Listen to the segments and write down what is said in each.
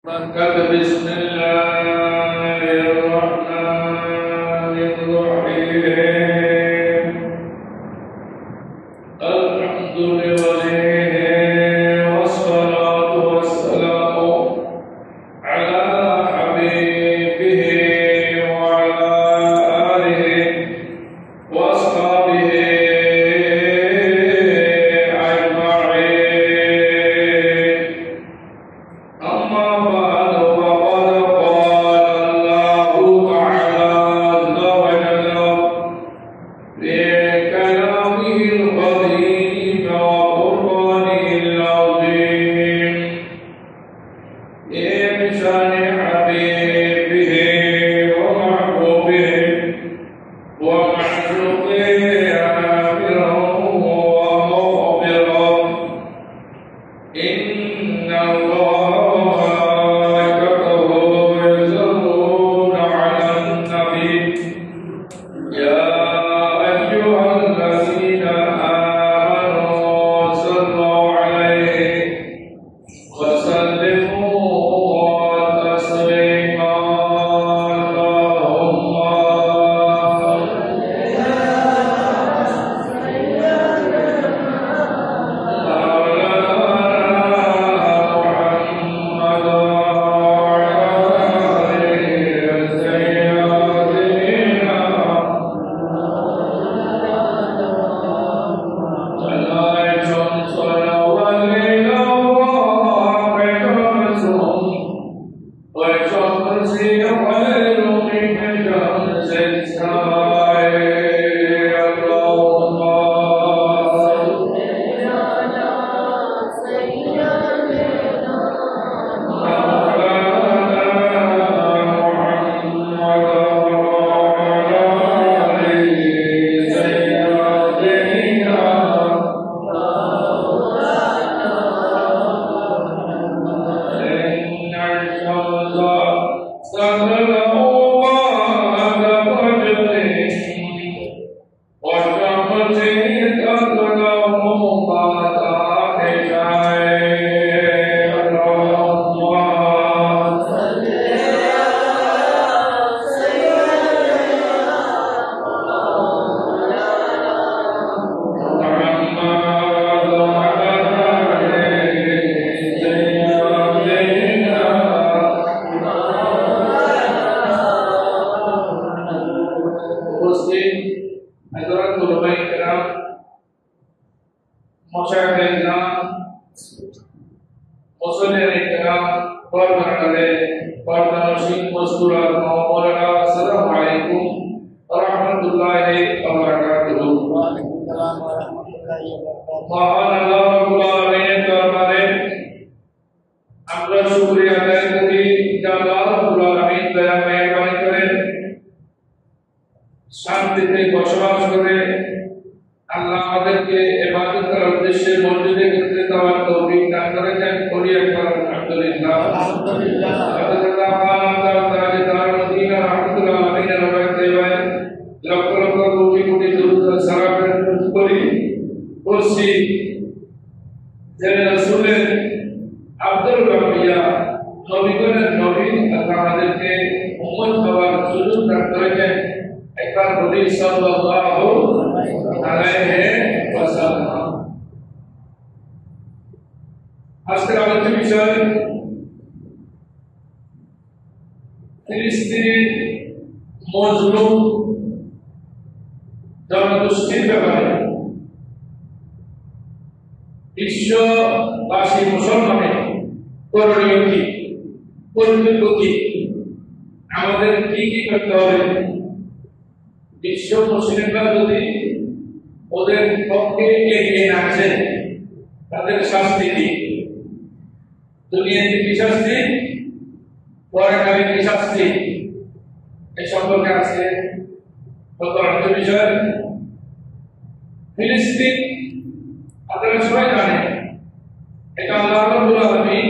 بسم الله الرحمن الرحيم الحمد لله والصلاة والسلام على حبيبه وعلى آله وأصحابه أجمعين أما بعد فقد قال الله تعالى عز وجل في كلامه القديم وقرآنه العظيم من شأن حبيبه ومحبوبه ومعشوقه آمرا ومخبرا إن الله وملائكته يصلون على النبي يا أيها الذين آمنوا صلوا عليه وسلموا تسليما اللهم Assalamualaikum warahmatullahi wabarakatuh. মহান আল্লাহ রাব্বুল আলামিনের দরবারে আমরা শুকরিয়া আদায় করি যে আল্লাহ রাব্বুল আলামিন দয়া মেহেরবানি করে শান্তিতে বসবাস করে আল্লাহ আমাদেরকে ইবাদত করার উদ্দেশ্যে মসজিদে একত্রিত হওয়ার তৌফিক দান করেছেন। করি একবার আলহামদুলিল্লাহ। আলহামদুলিল্লাহ। লক্ষ লক্ষ কোটি কোটি দুরূদ সালাম করি বলছি যে রাসূলের আব্দুল রাবিয়া নবীগণের নবী আল্লাহ আমাদেরকে উম্মত হওয়ার সুযোগ দান করেছেন। একবার বলি সাল্লাল্লাহু আলাইহি ওয়াসাল্লাম। আজকের আলোচ্য বিষয় ফিলিস্তিনি মজলুম জনগোষ্ঠীর ব্যাপারে বিশ্ববাসী মুসলমানের করণীয় কি, কর্তব্য কি, আমাদের কি কি করতে হবে, বিশ্ব মুসলিমরা যদি ওদের পক্ষে এগিয়ে না আসে তাদের শাস্তি কি, দুনিয়াতে কি শাস্তি, পরকালে কি শাস্তি, এই সম্পর্কে আছে কত অর্থ বিষয়। ফিলিস্তিন আপনারা সবাই জানেন এটা আল্লাহ রাব্বুল আলামিন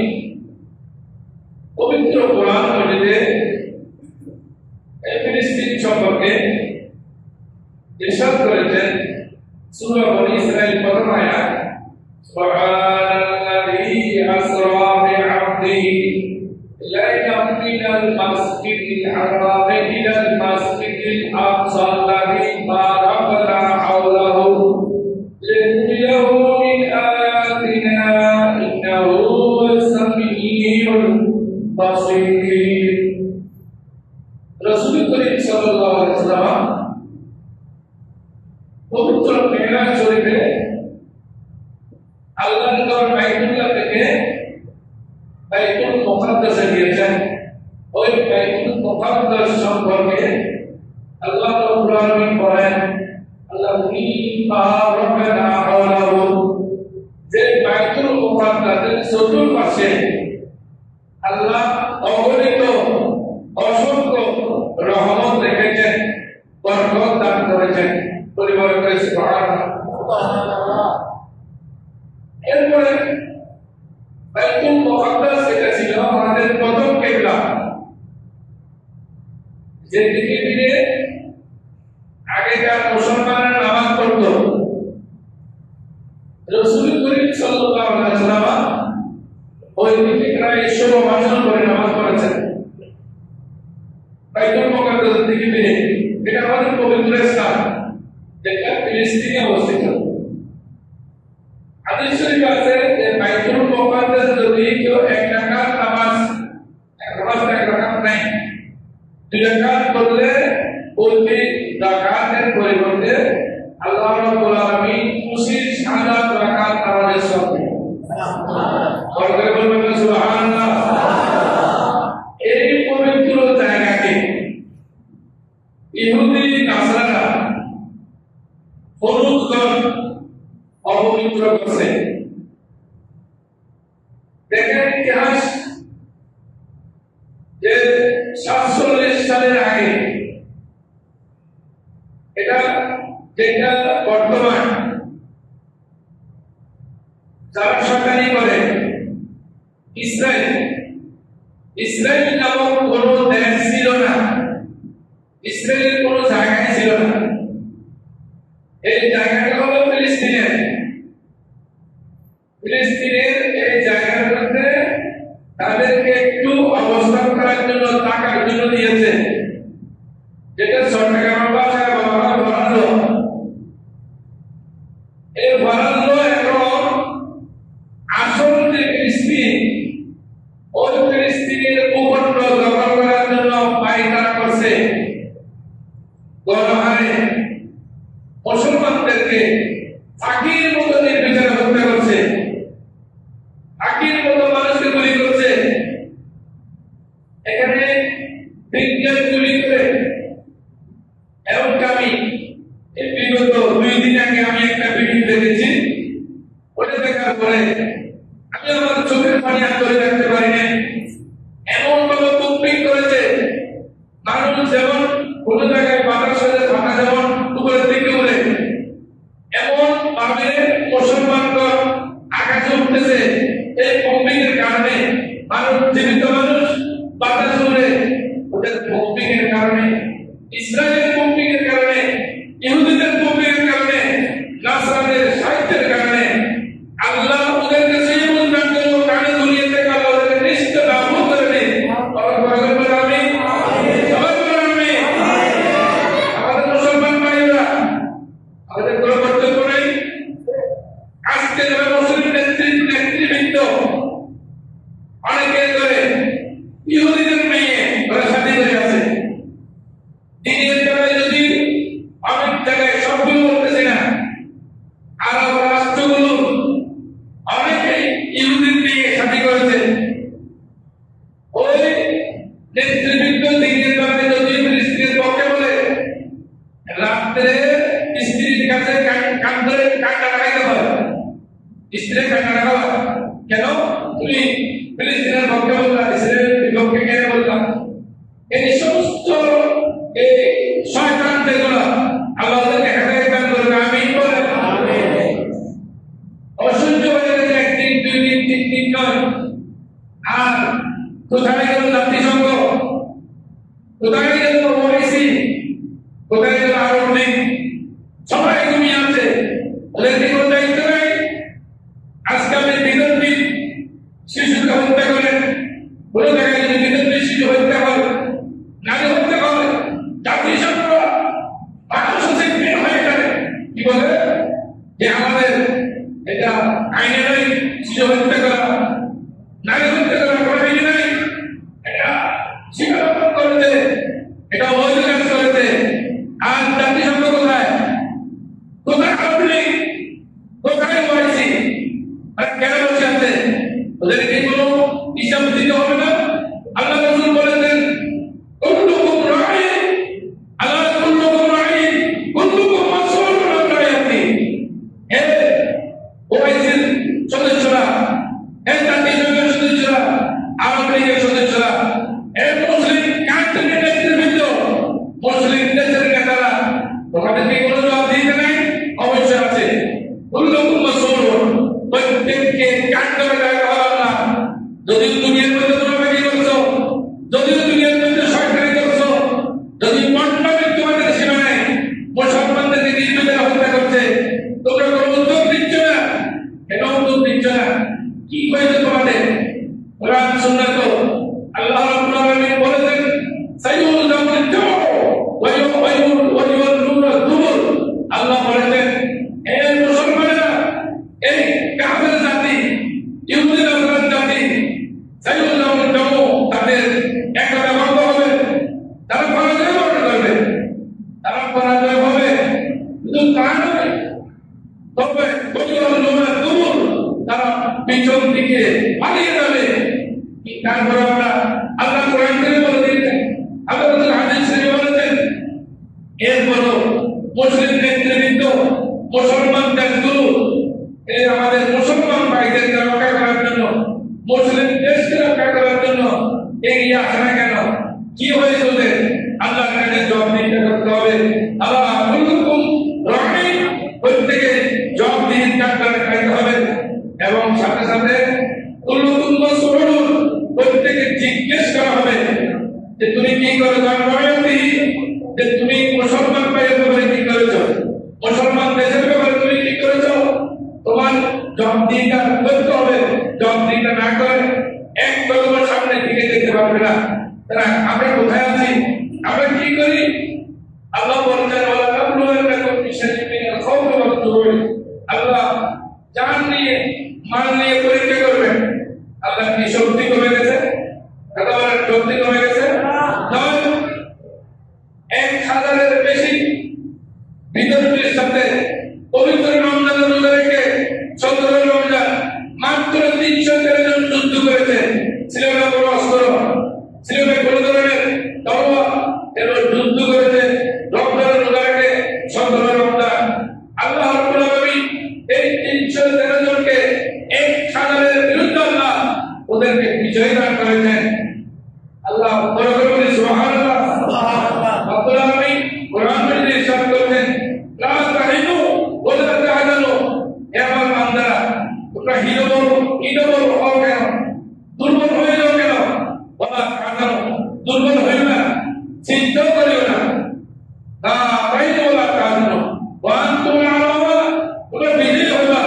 পবিত্র কোরআন মজিদে এই ফিলিস্তিন সম্পর্কে ইরশাদ করেছেন। সূরা বনী ইসরাঈল প্রথম আয়াত সুবহানাল্লাযী আসরা বি'আবদিহি ليلا من المسجد الحرام إلى المسجد الأقصى الذي باركنا حوله لنريه من آياتنا إنه هو السميع البصير رسول করিম সাল্লাল্লাহু আলাইহি ওয়াসাল্লাম পবিত্র মেরাজ শরীফে আল্লাহর ঘর বাইতুল্লাহ থেকে বাইতুল মুকাদ্দাসে গিয়েছেন। ওই বাইতুল মুকাদ্দাস সম্পর্কে আল্লাহ রাব্বুল আলামিন বলেন আল্লাযী বারাকনা হাওলাহু, যে বাইতুল মুকাদ্দাসের চতুর্পাশে আল্লাহ অগণিত অসংখ্য রহমত রেখেছেন, বরকত দান করেছেন। পরিবার করে সুবহানাল্লাহ। এরপরে বাইতুল মুকাদ্দাস এটা ছিল আমাদের প্রথম কিবলা, যে দিকে ফিরে আগেকার মুসলমানরা নামাজ পড়তো। রাসূল করিম সাল্লাল্লাহু আলাইহি ওয়াসাল্লাম ওই দিকে প্রায় ১৬ বছর ধরে নামাজ পড়েছেন বাইতুল মুকাদ্দাসের দিকে ফিরে। এটা আমাদের পবিত্র স্থান, যেটা ফিলিস্তিনে অবস্থিত। হাদিস শরীফে আছে যে বাইতুল মুকাদ্দাস যদি কেউ এক রাকাত নামাজ নাই, ২ রাকাত পড়লে ওই রাকাতের পরিবর্তে আল্লাহ রাব্বুল আলামিন ২৫,০০০ রাকাত নামাজের সওয়াব দেন। বলতে বলবেন সুবহানাল্লাহ। এই পবিত্র জায়গাকে ইহুদি নাসারা ফরুদগণ অপবিত্র করছে। দেখেন ইতিহাস, যে ৪৭ সালের আগে এটা যেটা বর্তমান যারা সরকারি করে ইসরায়েল নামক কোন দেশ ছিল না, ইসরায়েলের কোন জায়গায় ছিল না। এই জায়গাটা হলো ফিলিস্তিনের এই জায়গার মধ্যে তাদেরকে একটু অবস্থান করার জন্য টাকার জন্য দিয়েছে, যেটা সরকার ভাষায় বরাদ্দ। এই বরাদ্দ এখন আসল যে ফিলিস্তিন, ওই ফিলিস্তিনের ভূখণ্ড দখল করার জন্য পায়তারা করছে। গণহারে মুসলমানদেরকে ফাঁকির মতো নির্বিচারে হত্যা করছে, ফাঁকির মতো মানুষকে গুলি করছে। এখানে বিজ্ঞান গুলি করে, এমনকি আমি বিগত 2 দিন আগে আমি একটা ভিডিও দেখেছি, ওটা দেখার পরে আমি আমার চোখের পানি আর ধরে রাখতে পারি না। এমন ভাবে কম্পিং করেছে, মানুষ যেমন কোন জায়গায় বাতাস হলে ফাটা যেমন উপরের দিকে উড়ে, এমন ভাবে মুসলমানগণ আকাশে উঠতেছে। এই কম্পিং এর কারণে মানুষ, জীবিত মানুষ বাতাসে উড়ে, ওদের কম্পিং এর কারণে, ইসরায়েলের কম্পিং এর কারণে, ইহুদিদের কম্পিং এর কারণে, নাসারাদের সাহিত্যের কারণে আল্লাহ ওদের কাছে এমন জানতো কানে দুনিয়া থেকে আল্লাহ ওদের নিশ্চিত নাবুদ করে দেন। আমাদের মুসলমান ভাইরা, আমাদের কোনো কর্তব্য নেই। আজকে যারা মুসলিম নেতৃবৃন্দ অনেকে করে ইহুদিদের মেয়ে ওরা সাথে করে আছে। দিনের বেলায় যদি অনেক জায়গায় সবগুলো বলতেছে না, আরব রাষ্ট্রগুলো অনেকেই ইহুদির মেয়ে সাথে করেছে। ওই নেতৃবৃন্দ দিনের বেলায় যদি স্ত্রীর পক্ষে বলে, রাত্রে স্ত্রীর কাছে কান ধরে কান্না লাগাইতে হয়, স্ত্রীর কান্না লাগাও কেন? তুমি ফিলিস্তিনের পক্ষে বললা, ইসরায়েলের বিপক্ষে কেন বললা? এই সমস্ত এই শয়তান যেগুলো আল্লাহ ওদেরকে হেদায়েত দান করবে। আমিন বলেন। অসহ্য হয়ে গেছে, 1 দিন 2 দিন 3 দিন নয়। আর কোথায় গেল জাতিসংঘ, কোথায় গেল ওআইসি, কোথায় গেল আরব লীগ? সবাই ঘুমিয়ে আছে, ওদেরকে কোনো দায়িত্ব নেই। আজকে আপনি বিদ্যুৎ শিশুকে হত্যা করেন, কোনো জায়গায় যদি যদিও দুনিয়ার মধ্যে সরকারি করছো, যদি মন্ডপের তোমাদের সীমানায় মুসলমানদেরকে নির্বিচারে হত্যা করছে, তোমরা কোনো উদ্যোগ দিচ্ছ না। কেন উদ্যোগ দিচ্ছ না? কি হয়েছে তোমাদের? কোরআন সুন্নাহ তো আল্লাহ রাব্বুল আলামিন বলেছেন, সাইয়ুল জামু ওয়ায়ুল্লুনা দুবুর। আল্লাহ বলেছেন, হে মুসলমানেরা, এই কাফের জাতি, ইহুদি নাসারার জাতি, সাইয়ুল জামু, তাদের একতা ভঙ্গ হবে, তারা পরাজয় বরণ করবে, তারা পরাজয় হবে। শুধু তা নয়, তবে ওয়ায়ুল্লুনা দুবুর, তারা পিছন দিকে পালিয়ে যাবে। তারপরে আমরা আল্লাহ কোরআন থেকে বলে দিয়েছেন, আল্লাহ রাসূল হাদিস শরীফে বলেছেন, এরপরও মুসলিম নেতৃবৃন্দ, মুসলমান দেশগুলো এই আমাদের মুসলমান ভাইদেরকে রক্ষা করার জন্য, মুসলিম দেশকে রক্ষা করার জন্য এগিয়ে আসে না কেন? কি হয়েছে ওদের? আল্লাহর কাছে জবাবদিহিতা করতে হবে। আল্লাহ কুল্লুকুম রাঈন, প্রত্যেকে জবাবদিহিতা করতে হবে। এবং সাথে সাথে কুল্লুকুম মাসউলুন, প্রত্যেকে জিজ্ঞেস করা হবে যে তুমি কি করে জানবি, যে তুমি মুসলমান ভাইয়ের ব্যাপারে কি করেছো, মুসলমান দেশের ব্যাপারে তুমি কি করেছো, তোমার জবাবদিহিতা করতে হবে। জবাবদিহিতা না করে এক কদম সামনে দিকে যেতে পারবে না। তারা আমরা কোথায় আছি, আমরা কি করি? আল্লাহ বলেছেন, ওয়ালা তাবলুগান্নাকুম বিশাইইন মিনাল খাওফি ওয়াল জুই। আল্লাহ জান নিয়ে, মাল নিয়ে পরীক্ষা করবেন। আল্লাহ কি শক্তি কমে গেছে? আল্লাহর শক্তি কমে গেছে? নয়, 1000-এর বেশি বিদ্রোহীর সাথে পবিত্র রমজানের রোজা রেখে 17 রমজান মাত্র 313 জন যুদ্ধ করেছে। ছিল না কোনো অস্ত্র, ছিল না কোনো ধরনের তরোয়ার, এরা যুদ্ধ করেছে রমজানের রোজা রেখে 17 রমজান। আল্লাহ রাব্বুল আলামিন এই 313 জনকে 1000-এর বিরুদ্ধে আল্লাহ ওদেরকে বিজয় দান করেছেন। আল্লাহ বলে সুবহানাল্লাহ। রাব্বুল আলামিন কোরআন মধ্যে ইরশাদ করেছেন, লা তাহিনু ওয়া লা তাহজানু। হে আমার বান্দারা, তোমরা হীনবল হও কেন, দুর্বল হয়ে যাও কেন? ওয়া লা তাহজানু, দুর্বল হইও না, চিন্তাও করিও না। লা তাহিনু ওয়া লা তাহজানু ওয়া আনতুম আ'লামা, তোমরা বিজয়ী হইবা,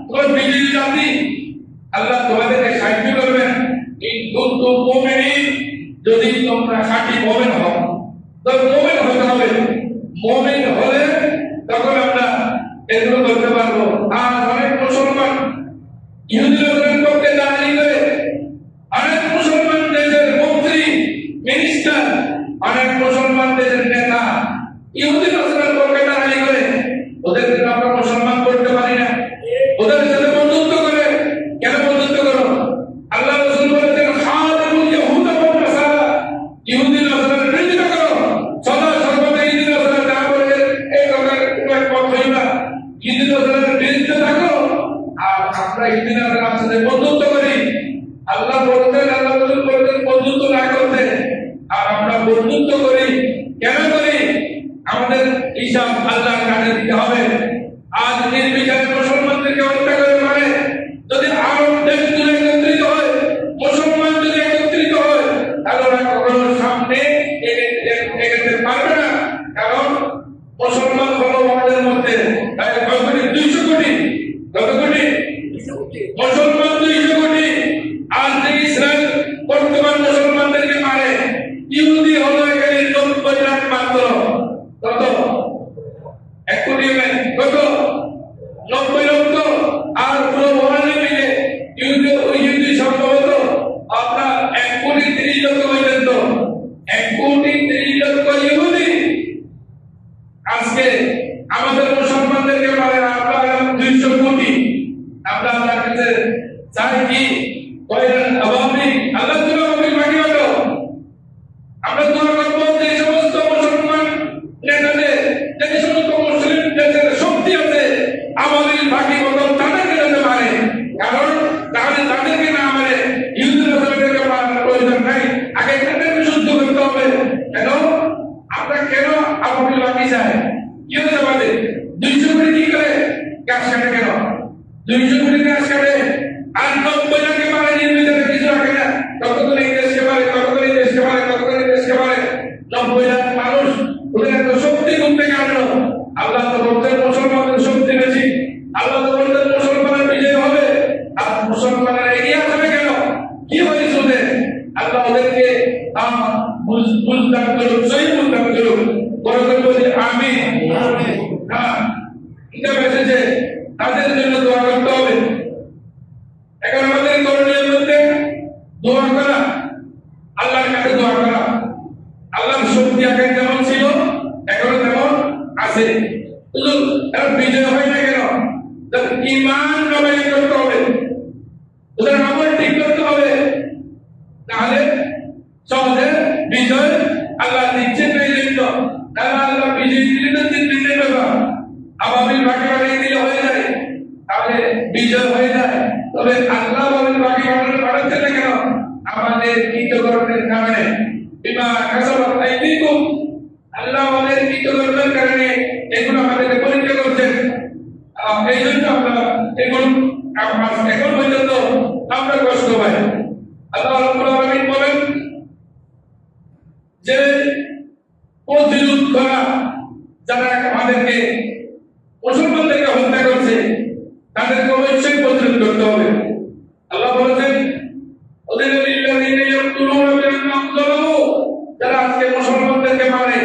তোমরা বিজয়ী জাতি। আল্লাহ তোমাদেরকে সাহায্য করবেন। ইন কুনতুম মুমিনিন, যদি তোমরা খাঁটি মুমিন হও। তো মুমিন হতে হবে, মুমিন হলে তখন আমরা এগুলো করতে পারবো। আর অনেক মুসলমান ইহুদিদের পক্ষে দাঁড়িয়ে করে, অনেক মুসলমান দেশের মন্ত্রী, মিনিস্টার, অনেক মুসলমান দেশের নেতা ইহুদি নাসারার পক্ষে দাঁড়িয়ে করে, ওদেরকে আমরা মুসলমান করতে পারি না। ওদের সাথে বন্ধুত্ব করে, কেন বন্ধুত্ব করো? আল্লাহ রাসূল বলেছেন, খালিকুল ইয়াহুদা ওয়ান নাসারা, ইহুদি নাসারার বিরোধিতা করো, সদা সর্বদা ইহুদি নাসারা যা বলে এই কথার কোনো পথ হই না। ইহুদি নাসারার বিরুদ্ধে থাকো, আর আমরা ইহুদি নাসারার সাথে বন্ধুত্ব করি। আল্লাহ বলতেন, আল্লাহ রাসূল বলতেন বন্ধুত্ব না করতে, আর আমরা বন্ধুত্ব করি। কেন করি? আমাদের হিসাব আল্লাহর কাছে দিতে হবে। আজ নির্বিচারে মুসলমানদেরকে হত্যা করে মারে, যদি আরব দেশগুলো একত্রিত হয়, মুসলমান যদি একত্রিত হয়, তাহলে ওরা কখনো সামনে এগোতে পারবে না। কারণ মুসলমান হলো আমাদের মধ্যে 200 কোটি। কত কোটি? মুসলমান 200 কোটি। আর যে ইসরায়েল বর্তমান মুসলমানদেরকে মারে, ইহুদি হলো এখানে আল্লাহ ওদেরকে বুঝদান করুন, সহি বুঝদান করুন। বরকত বলি আমিন। হ্যাঁ, কিতাব এসেছে তাদের জন্য দোয়া করতে হবে। এখন আমাদের করণীয় মধ্যে দোয়া করা, আল্লাহর কাছে দোয়া করা। আল্লাহর শক্তি আগে যেমন ছিল এখনো তেমন আছে, এখন বিজয় হয় না কেন? ঈমান নবায়ন করতে হবে, ওদের আমল ঠিক করতে হবে, তাহলে সহজে বিজয় আল্লাহ দিচ্ছেন না। এই জন্য তাহলে আল্লাহ বিজয় দিলে তো দিনের ব্যাপার, আবাবিল ভাগে বানিয়ে দিলে হয়ে যায়, তাহলে বিজয় হয়ে যায়। তবে আল্লাহ আবাবিল ভাগে বানাচ্ছেন না কেন? আমাদের কৃতকর্মের কারণে, বিমা কাসাবাত আইদিকুম, আল্লাহ আমাদের কৃতকর্মের কারণে এগুলো আমাদেরকে পরীক্ষা করছেন। এই জন্য আমরা এখন পর্যন্ত আমরা কষ্ট পাই। আল্লাহ রাব্বুল আলামিন বলেন যে প্রতিরোধ করা, যারা আমাদেরকে মুসলমানদেরকে হত্যা করছে তাদেরকে অবশ্যই প্রতিরোধ করতে হবে। আল্লাহ বলেছেন যারা আজকে মুসলমানদেরকে মারে,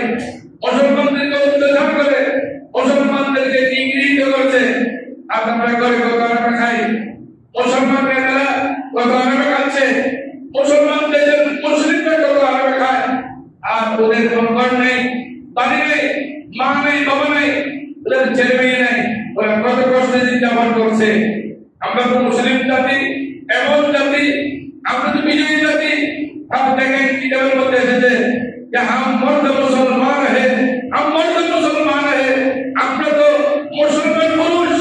মুসলমানদেরকে অত্যাচার করে, মুসলমানদেরকে নিগৃহীত করছে, আর আমরা করে কত আরামে খাই। মুসলমানরা তারা কত আরামে খাচ্ছে, মুসলমান দেশের মুসলিমরা কত আরামে খায়, আর ওদের কোনো ঘর নেই, বাড়ি নেই, মা নেই, বাবা নেই, ওদের ছেলে মেয়ে নেই, ওরা কত কষ্টে দিন যাপন করছে। আমরা তো মুসলিম জাতি, এমন জাতি, আমরা তো বিজয়ী জাতি। आप देखें किताबों में एसेছে कि हम मर्द मुसलमान है, हम मर्द मुसलमान है, আমরা তো মুসলমান পুরুষ,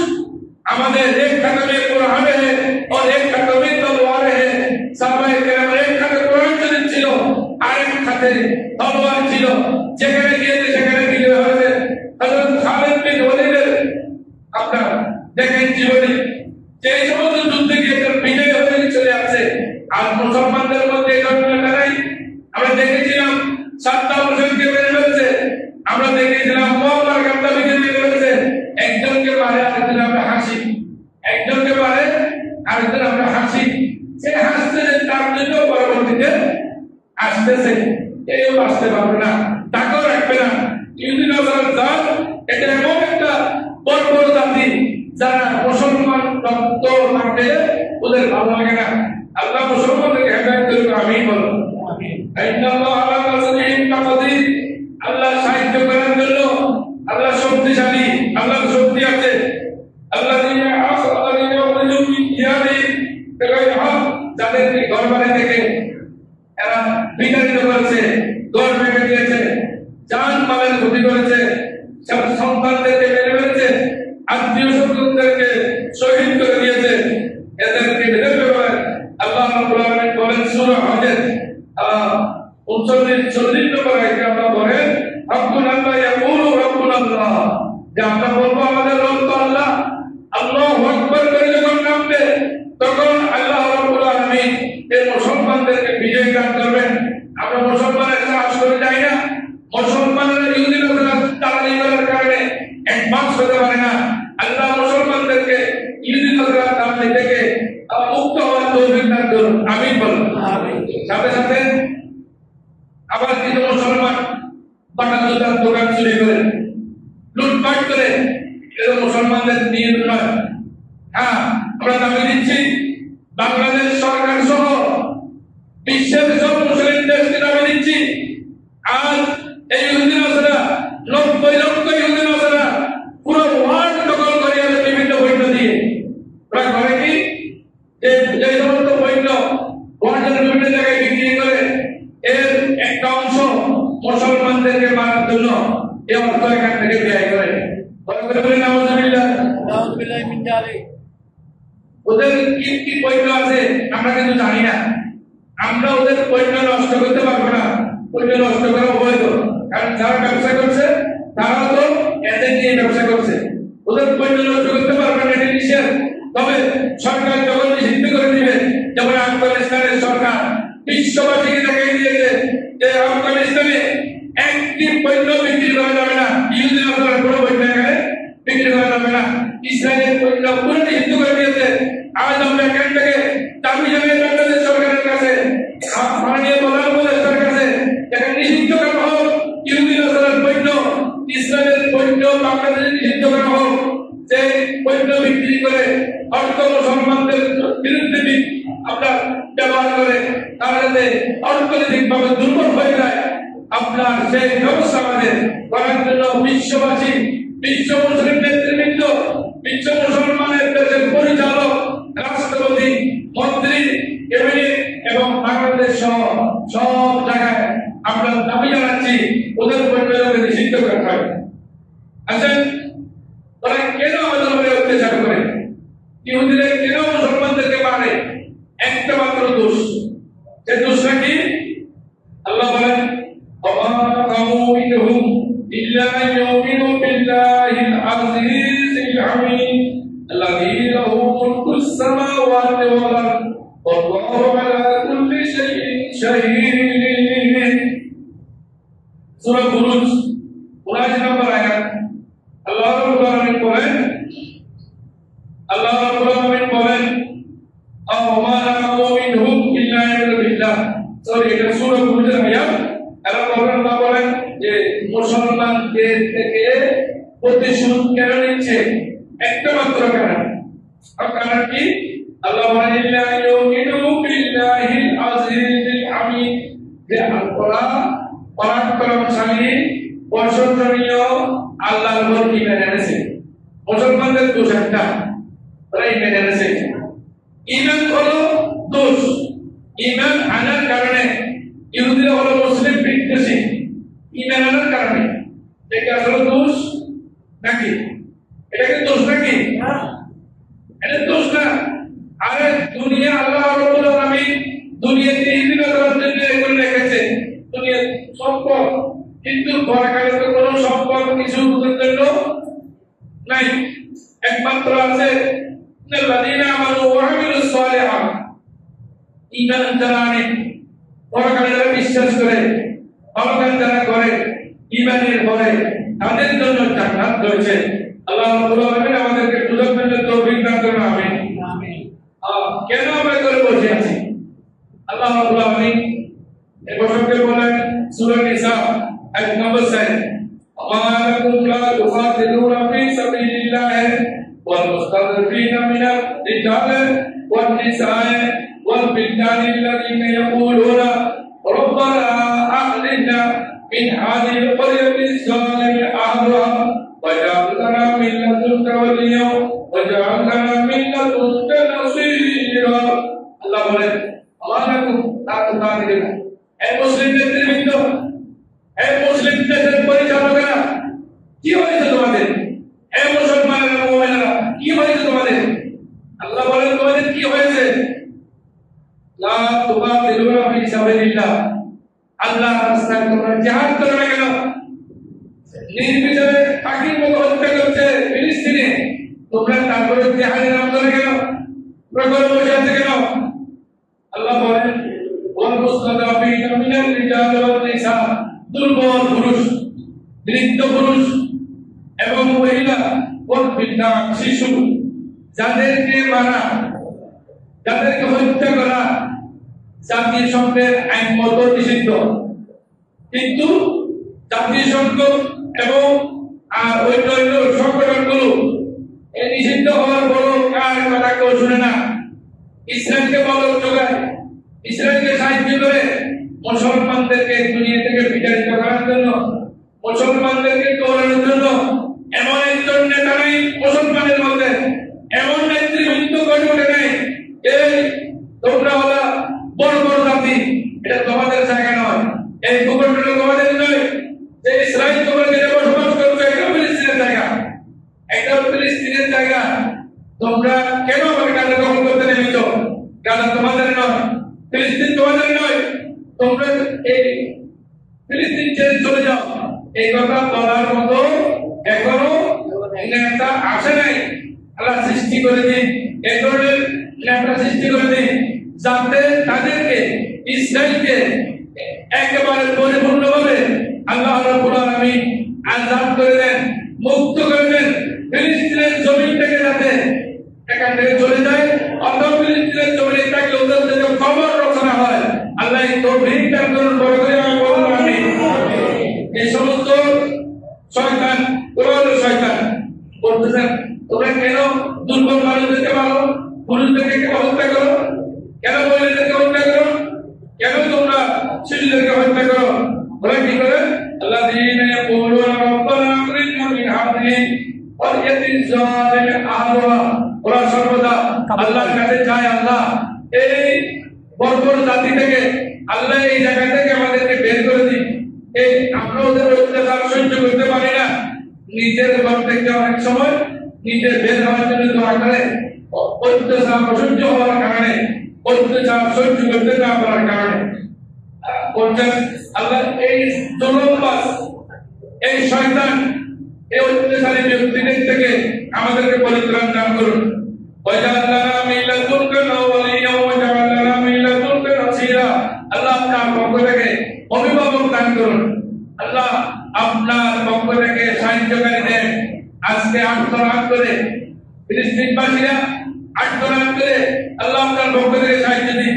আমাদের एक हाथ में कुरान है और एक हाथ में तलवार है। साहबाए किराम एक हाতে কুরআন শরীফ ছিল আর এক হাতে তলোয়ার ছিল, যেখানে গিয়েছে সেখানে বিজয় হয়েছে। হযরত খালিদ বিন ওয়ালিদের আপনারা দেখেন জীবনে যে সমস্ত যুদ্ধে গিয়ে বিজয় হয়ে চলে আসছে। আর মুসলমানদের মধ্যে এই ধরনের লড়াই আমরা দেখেছিলাম, সাদ্দাম হোসেনকে মেরে ফেলছে, আমরা দেখেছিলাম মুআম্মার গাদ্দাফিকে মেরে ফেলছে। একজনকে মারে আরেকজন আমরা হাসি, একজনকে মারে আরেকজন আমরা হাসি। সে হাসছে তার জন্য পরবর্তীতে আসতেছে, কেউ আসতে পারবে না, তাকেও রাখবে না। ইহুদিন জাত এটা এমন একটা বর্বর জাতি যারা মুসলমান রক্ত মাখে ওদের ভালো লাগে না। আল্লাহ মুসলমানদেরকে হেদায়েত করুন, আমিন বলুন। ইন্নাল্লাহ আলা নাসরিহিম কাদির, আল্লাহ সাহায্য করার জন্য আল্লাহ শক্তিশালী, আল্লাহর শক্তি আছে। আল্লাযীনা আখরাজুম মিন দিয়ারিহিম বিগাইরি হক, যাদেরকে ঘর বাড়ি থেকে এরা বিতাড়িত করেছে, ঘর ভেঙে দিয়েছে, জান মালের ক্ষতি করেছে, সব সন্তানদেরকে মেরে ফেলেছে, আত্মীয় স্বজনদেরকে শহীদ করে দিয়েছে, এদেরকে মেরে ফেলে আল্লাহ রাব্বুল আলামিন বলেন সূরা হজের 39 নম্বর আয়াতে আল্লাহ বলেন আল্লাহ ইয়াকুলু রাব্বুনাল্লাহ, যে আমরা বলবো আমাদের রব তো আল্লাহ। আল্লাহু আকবার করে যখন নামবে তখন আল্লাহ রাব্বুল আলামিন এই মুসলমানদেরকে বিজয় দান করবেন। আমরা মুসলমানের সাহস করে যাই না, মুসলমানের ইহুদিরা তাড়াতাড়ি করার কারণে অ্যাডভান্স হতে পারে না। আল্লাহ মুসলমানদেরকে ইহুদিরা তাড়াতাড়ি থেকে মুক্ত হওয়ার তৌফিক দান করুন, আমিন বলুন। সাথে সাথে আবার কিছু মুসলমান বাটালুদার দোকান চুরি করে লুটপাট করে, এটা মুসলমানদের নিয়ত নয়। হ্যাঁ, আমরা দাবি দিচ্ছি বাংলাদেশ সরকার সহ বিশ্বের সব মুসলিম দেশকে দাবি দিচ্ছি, আজ এই ইহুদিরা 90 লক্ষ ইহুদিরা পুরো ওয়ার্ল্ড দখল করে আছে বিভিন্ন বৈঠক দিয়ে। ওরা করে কি, যে সমস্ত বৈঠক ওয়ার্ল্ডের বিভিন্ন জায়গায় বিক্রি করে এর একটা অংশ মুসলমানদেরকে মারার জন্য এই অর্থ এখান থেকে ব্যয় করে। ওদের কি কি পণ্য আছে আমরা কিন্তু জানি না, আমরা ওদের পণ্য নষ্ট করতে পারবো না। পণ্য নষ্ট করা অবৈধ, কারণ যারা ব্যবসা করছে তারাও তো এদের নিয়ে ব্যবসা করছে। ওদের পণ্য নষ্ট করতে পারবে না, এটা নিষেধ। তবে সরকার যখন নিষিদ্ধ করে দিবে, যেমন আফগানিস্তানের সরকার বিশ্ববাসীকে দেখিয়ে দিয়েছে যে আফগানিস্তানে একটি পণ্য বিক্রি করা যাবে না, ইহুদিরা কোনো পণ্য এখানে বিক্রি করা যাবে না। ইসরায়েলের পণ্য পুরো নিষিদ্ধ করে দিয়েছে। আজ আমরা এখান থেকে দাবি জানিয়ে বাংলাদেশ সরকারের কাছে মাননীয় মুসলমানদের বিরুদ্ধে আপনার ব্যবহার করে তারা যাতে অর্থনৈতিকভাবে দুর্বল হয়ে যায়, আপনার সেই ব্যবস্থা আমাদের করার জন্য বিশ্ববাসী, বিশ্ব মুসলিম নেতৃবৃন্দ, বিশ্ব মুসলমানের দেশের পরিচালক, রাষ্ট্রপতি, মন্ত্রী, ক্যাবিনেট এবং বাংলাদেশ সহ সব জায়গায় আমরা দাবি জানাচ্ছি ওদের উপর নিষিদ্ধ করা হয়। আচ্ছা, ওরা কেন আমাদের উপরে অত্যাচার করে? ইহুদিরা কেন মুসলমানদেরকে মারে? একটা মাত্র দোষ। সে দোষটা কি? আল্লাহ বলেন, ওমা কামু মিনহুম ইল্লা ইউমিনু বিল্লাহিল আজিজিল হামিদ আল্লাযী লাহু মুলকুস সামাওয়াতি ওয়াল আরদ ওয়াল্লাহু আলা কুল্লি শাইইন শাহীদ। সূরা বুরুজ 79 নম্বর আয়াত। আল্লাহ রাব্বুল আলামিন বলেন, ওমা কামু মিনহুম ইল্লা ইউমিনু বিল্লাহ। এটা সূরা বুরুজের আয়াত। আল্লাহ বলেন যে মুসলমানদের থেকে প্রতিশোধ কেন নিচ্ছে? একটা মাত্র কারণ। কারণ কি? আল্লাহ বলেন, ইল্লা ইউমিনু বিল্লাহিল আজিজিল হামিদ, যে আল্লাহ পরাক্রমশালী প্রশংসনীয় আল্লাহর উপর ঈমান এনেছে। মুসলমানদের দোষ একটা, ওরা ঈমান এনেছে। ঈমান হলো দোষ। ঈমান আনার কারণে ইহুদিরা হলো মুসলিম বিদ্বেষী। ঈমান আনার কারণে এটা আসলে দোষ নাকি? এটা কি দোষ নাকি? এটা দোষ না। আরে দুনিয়া আল্লাহ রাব্বুল আলামিন দুনিয়াতে ইবাদতের জন্য এগুলো রেখেছে, দুনিয়ার সম্পদ, কিন্তু পরকালে তো কোনো সম্পদ কিছু জন্য নাই। একমাত্র আছে আল্লাযীনা আমানু ওয়া আমিলুস সালিহাত, ঈমান যারা আনে, পরকালে যারা বিশ্বাস করে, পরকাল যারা করে, ঈমানের পরে তাদের জন্য জান্নাত রয়েছে। আল্লাহ রাব্বুল আলামিন আমাদেরকে সুযোগের তৌফিক দান করুন, আমিন। কেন আমরা করে বসে আছি? আল্লাহ রাব্বুল আলামিন এই বছরকে বলেন সূরা নিসা 1 নম্বর আয়াত, ওয়া লাকুম লা তুকাতিলুনা ফি সাবিলিল্লাহ ওয়াল মুস্তাযফিনা মিনার রিজাল ওয়ান নিসাء ওয়াল বিলদান আল্লাযীনা ইয়াকুলুনা রব্বানা আখরিজনা মিন হাযিহিল ক্বরিয়াতি যালিমি আহলুহা ওয়াজআল লানা মিন লাদুনকা ওয়ালিয়্যা ওয়াজআল লানা মিন লাদুনকা নাসীরা। আল্লাহ বলেন, ওয়া লাকুম লা তুকাতিলুনা, এই মুসলিম নেতৃবৃন্দ, এই মুসলিম দেশের পরিচালকেরা, কি হয়েছে তোমাদের? এই মুসলমানেরা, মুমিনেরা, কি হয়েছে তোমাদের? আল্লাহ বলেন, তোমাদের কি হয়েছে? লা তুকাতিলুনা ফি সাবিলিল্লাহ, আল্লাহর রাস্তায় তোমরা জিহাদ করো না কেন? নির্বিচারে পাখির মতো হত্যা করছে ফিলিস্তিনে, তোমরা তারপরে জিহাদের নাম ধরে কেন? প্রকল্প বসে আছে কেন? আল্লাহ বলেন, ওয়াল মুস্তাযফিনা মিনার রিজাল ওয়ান নিসা, দুর্বল পুরুষ, বৃদ্ধ পুরুষ এবং মহিলা, ওয়াল বিলদান, শিশু, যাদেরকে মারা, যাদেরকে হত্যা করা জাতিসংঘের আইন মতো নিষিদ্ধ, কিন্তু জাতিসংঘ এবং অন্যান্য সংগঠনগুলো এই নিষিদ্ধ হওয়ার পরও কার কথা কেউ শুনে না। ইসরায়েলকে বলক যোগায়, ইসরায়েলকে সাহায্য করে মুসলমানদেরকে দুনিয়া থেকে বিতাড়িত করার জন্য, মুসলমানদেরকে দৌড়ানোর জন্য। এমন একজন নেতা নেই মুসলমানের মধ্যে, এমন নেতৃবৃন্দ গড়ে ওঠে নেই। এই তোমরা হলো বড় বড় জাতি, এটা তোমাদের জায়গা নয়, এই ভূখণ্ডটা তোমাদের নয়। যে ইসরায়েল তোমরা যেটা বসবাস করছো, এটা ফিলিস্তিনের জায়গা, এটা ফিলিস্তিনের জায়গা। তোমরা কেন আমার গাজা দখল করতে নেমেছো? গাজা তোমাদের নয়, ফিলিস্তিন তোমাদের নয়, তোমরা এই ফিলিস্তিন ছেড়ে চলে যাও। এই কথা বলার মতো এখনো নেতা আসে নাই। আল্লাহ সৃষ্টি করে দিন, এই ধরনের নেতা সৃষ্টি করে দিন, যাতে তাদেরকে, ইসরায়েলকে একেবারে পরিপূর্ণভাবে আল্লাহ রাব্বুল আলামিন আযাদ করে দেন, মুক্ত করে দেন। ফিলিস্তিনের জমিন থেকে যাতে এখান থেকে চলে যায়, অথবা ফিলিস্তিনের জমিনে থাকলে ওদের যাতে খবর রচনা হয়। আল্লাহ তৌফিক দান করুন, বড় করে আমি বলবো আমিন। এই সমস্ত শয়তান, শয়তান বলতেছেন তোমরা কেন দুর্বল মানুষদেরকে মারো? মুসলিমদেরকে হত্যা করো। ওরা কি করে? আল্লাযীনা ইয়াকুলুনা রাব্বানা আখরিজনা মিন হাযিহি ক্বরয়াতিন যালিমিন আহলুহা, ওরা সর্বদা আল্লাহর কাছে চায়, আল্লাহ এই বর্বর জাতি থেকে, আল্লাহ এই জায়গা থেকে আমাদেরকে বের করে দিন। এই আমরা ওদের অত্যাচার সহ্য করতে পারি না। নিজের ঘর থেকে অনেক সময় নিজের বের হওয়ার জন্য দোয়া করে, অত্যাচার অসহ্য হওয়ার কারণে, অত্যাচার সহ্য করতে না পারার কারণে বলছেন আল্লাহ এই জুলুমবাজ, এই শয়তান, এই অত্যাচারী ব্যক্তিদের থেকে আমাদেরকে পরিত্রাণ দান করুন। ওয়াজআলনা মিন লাদুনকা ওয়ালিয়্যান ওয়াজআলনা মিন লাদুনকা নাসীরা, আল্লাহ আপনার পক্ষ থেকে অভিভাবক দান করুন। আল্লাহ আপনার পক্ষ থেকে সাহায্যকারী দেন। আজকে আত্মরাগ করে ফিলিস্তিনবাসীরা আত্মরাগ করে আল্লাহ আপনার পক্ষ থেকে সাহায্য দিন।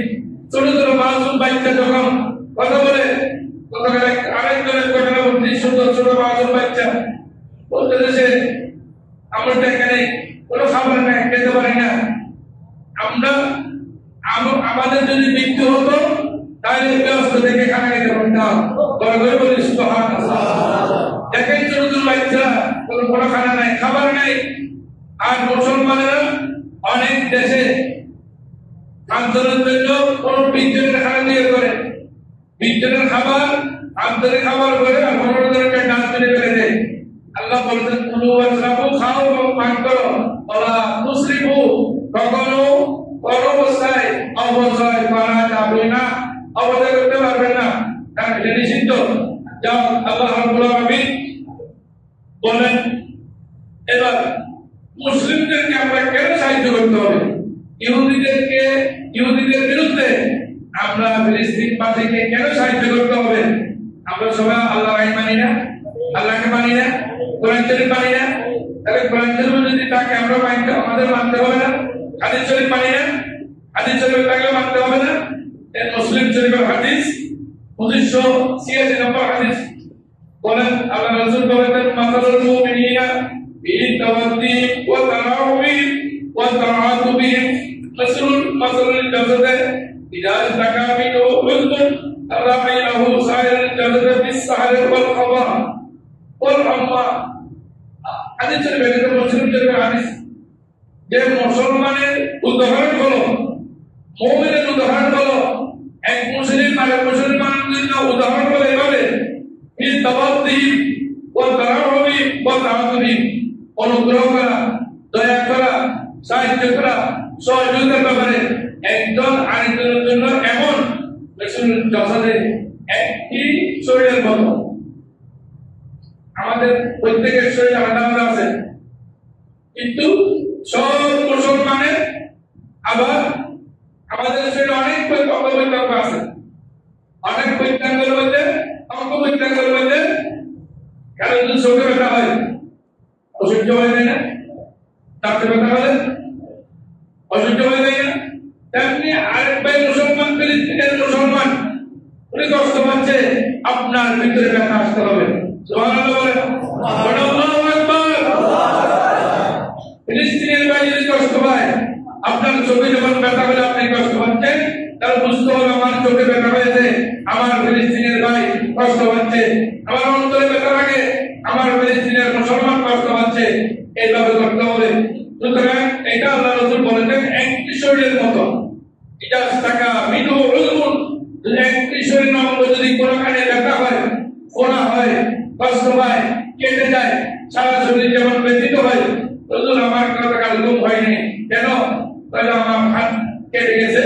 ছোট ছোট মাসুম বাচ্চা যখন কথা বলে, আরেকজনের ঘটনা বলছি, ছোট ছোট মাসুম বাচ্চা বলতেছে আমরা তো এখানে কোনো খাবার নেই, খেতে পারি না, আমরা আমাদের যদি মৃত্যু হতো তাহলে ব্যবস্থা থেকে খানা খেতে পারতাম। ঘরে ঘরে বলি সুবহানাল্লাহ। দেখেন ছোট ছোট বাচ্চা, কোনো খানা নাই, খাবার নাই। আর মুসলমানেরা অনেক দেশে খাদ্যের জন্য কোন বিজ্ঞানের খানা দিয়ে করে, বিজ্ঞানের খাবার খাদ্যের খাবার করে আর মনোরঞ্জনকে ডান্স করে ফেলে দেয়। আল্লাহ বলছেন কুলু ওয়াশরাবু, খাও এবং পান করো, ওয়ালা তুসরিফু, কখনো অবস্থায় অবচয় করা যাবে না, অবচয় করতে পারবেন না, কারণ এটা নিষিদ্ধ। যা আল্লাহ রাব্বুল আলামিন বলেন। এবার মুসলিমদেরকে আমরা কেন সাহায্য করতে হবে? ইহুদিদের বিরুদ্ধে আমরা ফিলিস্তিনবাসীকে কেন সাহায্য করতে হবে? আমরা সবাই আল্লাহর আইন মানি না, আল্লাহকে মানি না, কোরআন শরীফ মানি না। তাহলে কোরআন শরীফ যদি তাকে আমরা আমাদের মানতে হবে না? হাদিস শরীফ মানি না, হাদিস শরীফ তাকে মানতে হবে না? মুসলিম শরীফের হাদিস 2586 নম্বর হাদিস বলেন, আল্লাহ রাসূল বলেন মাসালুল মুমিনিনা বিতাওয়াদ্দি ওয়া তারাউহি ওয়া তাআতুবিহিম মাসালুল জাসাদ ইযা তাকা মিনহু উযবুন রাআইনাহু সাইরুল জাসাদ বিস-সাহরি ওয়াল খাবা ওয়াল হাম্মা। হাদিস শরীফে মুসলিম শরীফের হাদিস। যে মুসলমানের উদাহরণ হলো, মুমিনের উদাহরণ হলো, এক মুসলিম আর এক মুসলমানের জন্য উদাহরণ হলো এভাবে বিতাওয়াদ্দি ওয়া তারাউহি ওয়া তাআতুবিহিম, অনুগ্রহ করা, দয়া করা, সাহায্য করা, সহযোগিতার ব্যাপারে একজন আরেকজনের জন্য এমন জাসাদের একটি শরীরের মতো। আমাদের প্রত্যেকের শরীর আলাদা আলাদা আছে, কিন্তু সব মুসলমানের আবার আমাদের শরীরে অনেক অঙ্গ আছে, অনেক বৈজ্ঞানিকের মধ্যে অঙ্গ বৈজ্ঞানিকের মধ্যে কারো যদি চোখে ব্যথা হয় অসহ্য হয়ে যায় না, দাঁতে ব্যথা হলে অসহ্য হয়ে যায় না, তেমনি আরেক ভাই মুসলমান, ফিলিস্তিনের মুসলমান, উনি কষ্ট পাচ্ছে, আপনার ভিতরে ব্যথা আসতে হবে। সুবহানাল্লাহ বলেন, আল্লাহু আকবার। ফিলিস্তিনের ভাই যদি কষ্ট পায়, আপনার চোখে যখন ব্যথা হলে আপনি কষ্ট পাচ্ছেন, তাহলে বুঝতে হবে আমার চোখে ব্যথা হয়েছে, আমার ফিলিস্তিনের ভাই কষ্ট পাচ্ছে, আমার অন্তরে ব্যথা লাগে, আমার ফিলিস্তিনের মুসলমান কষ্ট পাচ্ছে। এইভাবে করতে হবে। সুতরাং এটা আল্লাহ রাসূল বলেছেন একটি শরীরের মতো। এটা টাকা মিনু উযবুন, একটি শরীরের অঙ্গ যদি কোনখানে ব্যথা হয়, ফোড়া হয়, কষ্ট পায়, কেটে যায়, সারা শরীর যেমন ব্যথিত হয়, হুজুর আমার গতকাল ঘুম হয়নি কেন? তাহলে আমার হাত কেটে গেছে,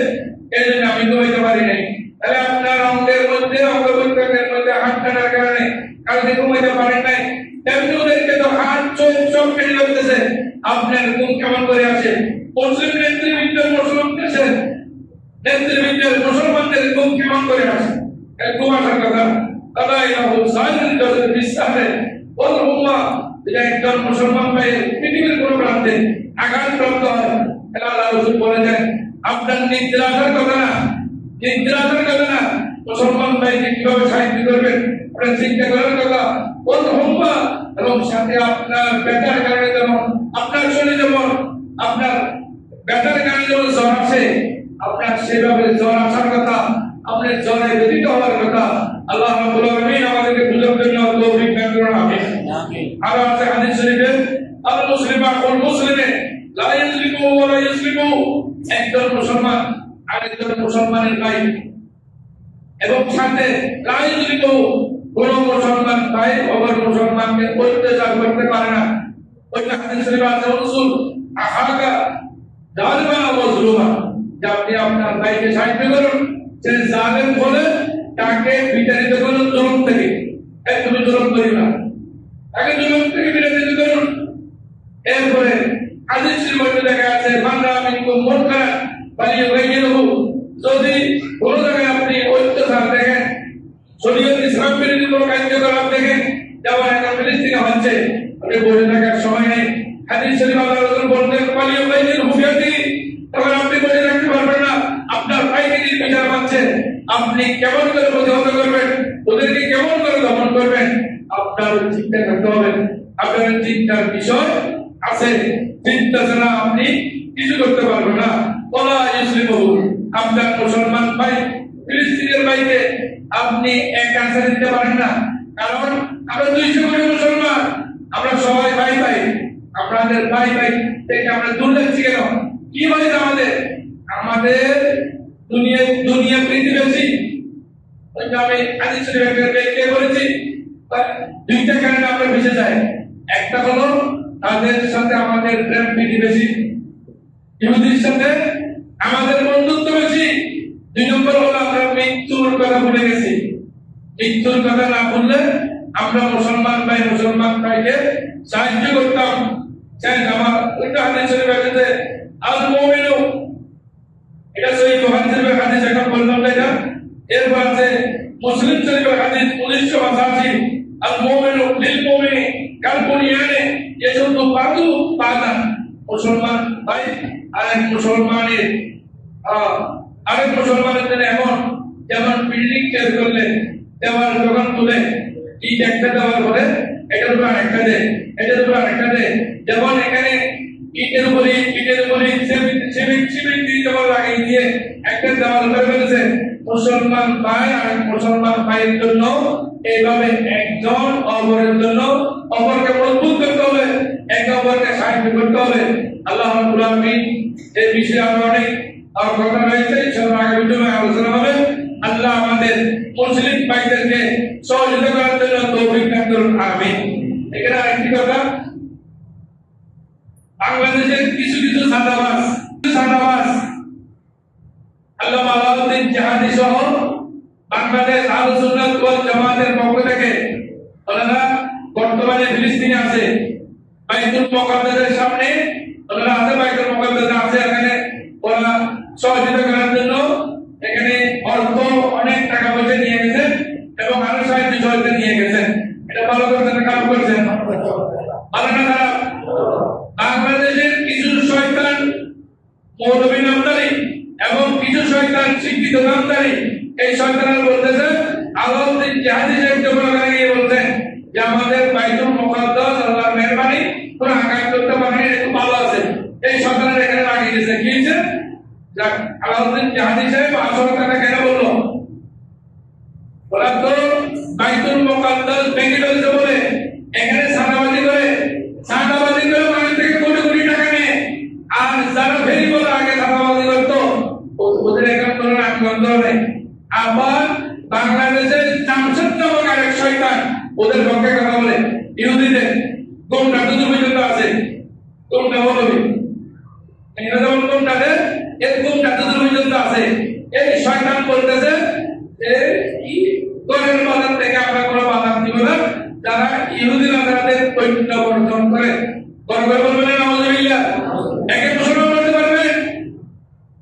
এই জন্য আমি ঘুমাইতে পারি নাই। তাহলে আপনার অঙ্গের মধ্যে, অঙ্গ প্রত্যঙ্গের মধ্যে হাত কাটার কারণে কালকে ঘুমাইতে পারেন নাই। তেমনি ওদেরকে তো হাত চোখ সব কেটে লাগতেছে, আপনার ঘুম কেমন করে আসে? মুসলিম নেতৃবৃন্দের মুসলিম দেশের নেতৃবৃন্দের মুসলমানদের ঘুম কেমন করে আসে? ঘুম আসার কথা। তারা ইলাহু সাইরুল জাসাদ বিস-সাহরি ওয়াল হাম্মা, এটা একজন মুসলমান ভাই পৃথিবীর কোন প্রান্তে আঘাতপ্রাপ্ত হয়, এটা আল্লাহ রাসূল বলেছেন আপনার নিদ্রা আসার কথা না, নিদ্রা আসার কথা না, মুসলমান ভাইকে কিভাবে সাহায্য করবেন আপনার চিন্তা করার কথা। ওয়াল হাম্মা, এবং সাথে আপনার ব্যথার কারণে যেমন আপনার শরীরে যেমন আপনার ব্যথার কারণে যেমন জ্বর আসে, আপনার সেভাবে জ্বর আসার কথা अपने जौने व्यतीत হওয়ার কথা আল্লাহ রাব্বুল আলামিন আমাদেরকে বুঝার জন্য তৌফিক দান করুন আমিন আমিন আর আছে হাদিস শরীফে আল মুসলিমা ওয়াল মুসলিমে লা ইউসলিমু ওয়া লা ইউসলিমু একজন মুসলমান আরেকজন মুসলমানের ভাই এবং সাথে লা ইউসলিমু কোন মুসলমান ভাই অপর মুসলমানকে অত্যাচার করতে পারে না ওই হাদিস শরীফে আছে রাসূল আহাকা জালিমা ওয়া মাজলুমা যে আপনি আপনার ভাইকে সাহায্য করুন সে জালেম হলে তাকে বিতাড়িত করুন জুলুম থেকে তুমি জুলুম করি না তাকে জুলুম থেকে বিতাড়িত করুন এরপরে হাদিস শরীফে লেখা আছে মানরা মিনকুম মুনকার ফালিয়ুগাইয়িরহু যদি কোন জায়গায় আপনি অত্যাচার দেখেন শরীয়ত ইসলাম বিরোধী কোনো কার্যকলাপ দেখেন যেমন এখন ফিলিস্তিনে হচ্ছে আপনি বলে থাকার সময় নেই হাদিস শরীফে আল্লাহ রাসূল বলতেন ফালিয়ুগাইয়িরহু বিয়াদি তখন আপনি বলে রাখতে পারবেন না আপনার ভাইকে যদি বিচার পাচ্ছে আপনি কেমন করে প্রতিহত করবেন ওদেরকে কেমন করে দমন করবেন আপনার চিন্তা করতে হবে আপনার চিন্তার বিষয় আছে চিন্তা ছাড়া আপনি কিছু করতে পারবেন না ওলা ইসলিমু আপনার মুসলমান ভাই ফিলিস্তিনের ভাইকে আপনি এক আনসার দিতে পারেন না কারণ আমরা 200 কোটি মুসলমান আমরা সবাই ভাই ভাই আপনাদের ভাই ভাই থেকে আমরা দূর যাচ্ছি কেন কি বলে আমাদের দুনিয়া পৃথিবী ওই আমি হাদিস শরীফে ব্যাখ্যা করেছি দুইটা কারণে আমরা ভেসে যাই একটা হলো তাদের সাথে আমাদের প্রেম প্রীতি বেশি ইহুদির সাথে আমাদের বন্ধুত্ব বেশি দুই নম্বর হলো আমরা মৃত্যুর কথা ভুলে গেছি মৃত্যুর কথা না ভুললে আমরা মুসলমান ভাইকে সাহায্য করতাম চাই আমার ওইটা হাদিস শরীফে আছে আল মুমিনু এটা সহিহ বুখারী শরীফের হাদিস এখন বললাম এটা এরপর আছে মুসলিম শরীফের হাদিস 1985 আল মুমিনু লিল মুমিনি কাল বুনিয়ানে ইয়াশুদ্দু বাদু বাদান মুসলমান ভাই আরেক মুসলমানের জন্য এমন যেমন বিল্ডিং তৈরি করলে দেওয়াল দোকান তুলে ইট একটা দেওয়ার পরে এটার উপর আরেকটা দেয় এটার উপর আরেকটা দেয় যেমন এখানে ইটের উপরে সিমেন্ট দিয়ে দেওয়াল লাগিয়ে দিয়ে একটা দেওয়াল করে ফেলেছে মুসলমান ভাই আর মুসলমান ভাইয়ের জন্য এইভাবে একজন অপরের জন্য অপরকে মজবুত করতে হবে একে অপরকে সাহায্য করতে হবে আল্লাহ রাব্বুল আলামিন এই বিষয়ে আমরা অনেক কথা রয়েছে ইনশাআল্লাহ আগামী জুমায় আলোচনা হবে আল্লাহ আমাদের মুসলিম ভাইদেরকে সহযোগিতা করার জন্য তৌফিক দান করুন আমিন এখানে আরেকটি কথা বাংলাদেশের কিছু সাদাবাজ আল্লামা আলাউদ্দিন জাহাদি সহ বাংলাদেশ আহলে সুন্নাত ওয়াল জামাতের পক্ষ থেকে ওনারা বর্তমানে ফিলিস্তিনে আছে বাইতুল মুকাদ্দাসের সামনে ওনারা আছে বাইতুল মুকাদ্দাসে আছে এখানে ওরা সহযোগিতা করার জন্য এখানে অর্থ অনেক টাকা পয়সা নিয়ে গেছেন এবং আরো সাহায্য সহযোগিতা নিয়ে গেছেন এটা ভালো করছেন কাজ করছেন ভালো না খারাপ বাংলাদেশের কিছু শয়তান মৌলবী নামদারি এবং কিছু শয়তান শিক্ষিত নামদারি এই শয়তানরা বলতেছে আলাউদ্দিন জাহাদি সাহেব যখন গিয়ে বলতেন যে আমাদের বাইতুল মুকাদ্দাস আল্লাহর মেহেরবানি পুরো আঘাত করতে পারেনি একটু ভালো আছে এই শয়তানরা এখানে লাগিয়ে দিয়েছে কি হয়েছে আলাউদ্দিন জাহাদি সাহেব আসল কথা কেন বললো বলা তো বাইতুল মুকাদ্দাস ভেঙে ফেলছে বলে এখানে সাদাবাজি করে মানুষ থেকে কোটি কোটি টাকা নেয় আর যারা ফেরি বলে আগে সাদাবাজি করতো ওদের এখন কোনো নামগন্ধ নেই আবার বাংলাদেশের জামশেদ নামক আরেক শয়তান ওদের পক্ষে কথা বলে ইহুদিদের কোনটা দুটো পর্যন্ত আছে কোনটা বলবি এখানে যেমন কোনটাতে এরকম দুটো পর্যন্ত আছে এই শয়তান বলতেছে যে গরের বাজার থেকে আমরা কোনো বাজার দিব না যারা ইহুদি রাজাদের পৈত্য বর্জন করে গর্ব বলবেন নাউযুবিল্লাহ একে মুসলমান বলতে পারবেন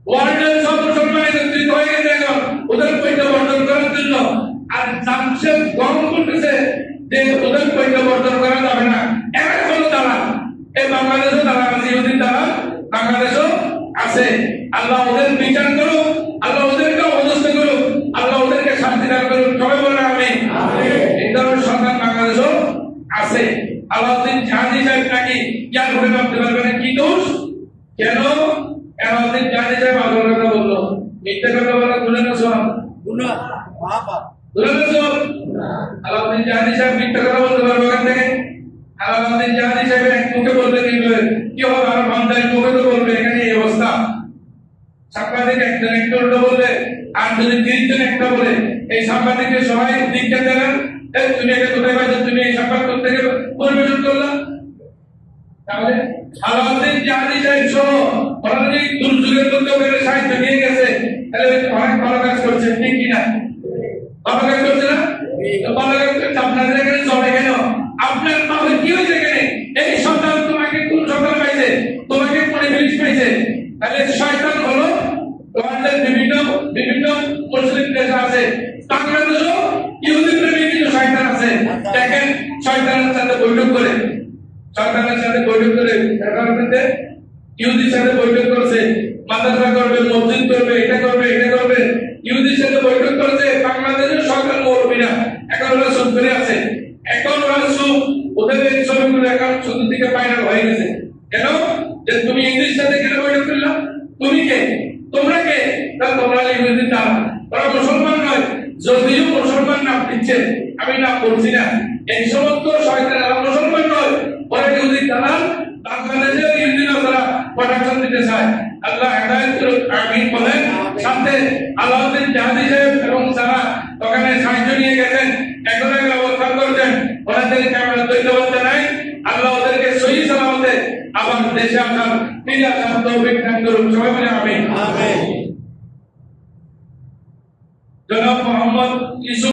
ওয়ার্ল্ডের সব মুসলমান একত্রিত হয়ে গেছে এখন ওদের পৈত্য বর্জন করার জন্য আর জামশেদ গর্ব করতেছে যে ওদের পৈত্য বর্জন করা যাবে না এরা হলো তারা এই বাংলাদেশও তারা আছে ইহুদির তারা বাংলাদেশও আছে আল্লাহ ওদের বিচার করুক আল্লাহ ওদেরকে অবস্থা করুক আল্লাহ ওদেরকে শান্তি দান করুক সবাই বলে আমিন এই ধরনের সন্তান বাংলাদেশও আছে আলাউদ্দিন জাহাদি সাহেব নাকি ইয়ার ঘুরে ভাবতে পারবেন কি দোষ কেন আলাউদ্দিন জাহাদি সাহেব আল্লাহর কথা বললো মিথ্যা কথা বলা গুনাহ না সওয়াব গুনাহ আলাউদ্দিন জাহাদি সাহেব মিথ্যা কথা বলতে পারবে ওখান থেকে? আলাউদ্দিন জাহাদি সাহেব এক মুখে বলতে কি হবে, আর বান্দারি মুখে তো বলবে এখানে এই অবস্থা। সাংবাদিক একজন একটা উল্টো বলবে, আর যদি 30 জন একটা বলে, এই সাংবাদিকের সবাই দীক্ষা দেন, তুমি এটা কোথায় পাইছো, তুমি এই সংবাদ থেকে পরিবেশন করলা? তাহলে আলাউদ্দিন জাহাদি সাহেব সহ ওরা যদি দুর্যোগের মধ্যে ওখানে সাহিত্য নিয়ে গেছে, তাহলে অনেক ভালো কাজ করছে, ঠিক কিনা? ভালো কাজ করছে না? ভালো কাজ করছে। আপনাদের এখানে চলে কেন? আপনার বাবা কি হয়েছে এখানে? এই সন্তান তোমাকে কোন সন্তান পাইছে? তোমাকে কোন পুলিশ পাইছে? তাহলে শয়তান হলো তোমাদের বিভিন্ন মুসলিম দেশ আছে, বাংলাদেশও ইহুদি প্রেমী কিছু শয়তান আছে। দেখেন শয়তানের সাথে বৈঠক করে, শয়তানের সাথে বৈঠক করে ইহুদির সাথে বৈঠক করেছে, মাদ্রাসা করবে, মসজিদ করবে, এটা করবে, এটা করবে, ইহুদির সাথে বৈঠক করেছে। বাংলাদেশের সরকার মুরব্বীরা এখন ওরা সুদ করে আছে, এখন ওরা সুদ, ওদের এই ছবিগুলো এখন সুদের দিকে ফাইনাল হয়ে গেছে। কেন? যে তুমি ইংলিশ সাথে কেন বৈঠক করলা? তুমি কে? তোমরা কে? তোমরা ইহুদি তারা, ওরা মুসলমান নয়, যদিও মুসলমান নাম দিচ্ছে, আমি নাম বলছি না। এই সমস্ত শয়তানেরা মুসলমান নয়, ওরা ইহুদি তারা, বাংলাদেশের ইহুদিরা তারা প্রোটেকশন দিতে চায়। আল্লাহ হেদায়েত করুক, আমিন বলেন। সাথে আলাউদ্দিন জাহাদি সাহেব এবং যারা ওখানে সাহায্য নিয়ে গেছেন, এখন অবস্থান করছেন, ওনাদেরকে আমরা ধন্যবাদ জানাই। আল্লাহ ওদেরকে সহি সালামতে আবার দেশে আসার, ফিরে আসার তৌফিক দান করুন। সবাই বলে আমিন। জনাব মোহাম্মদ ইউসুফ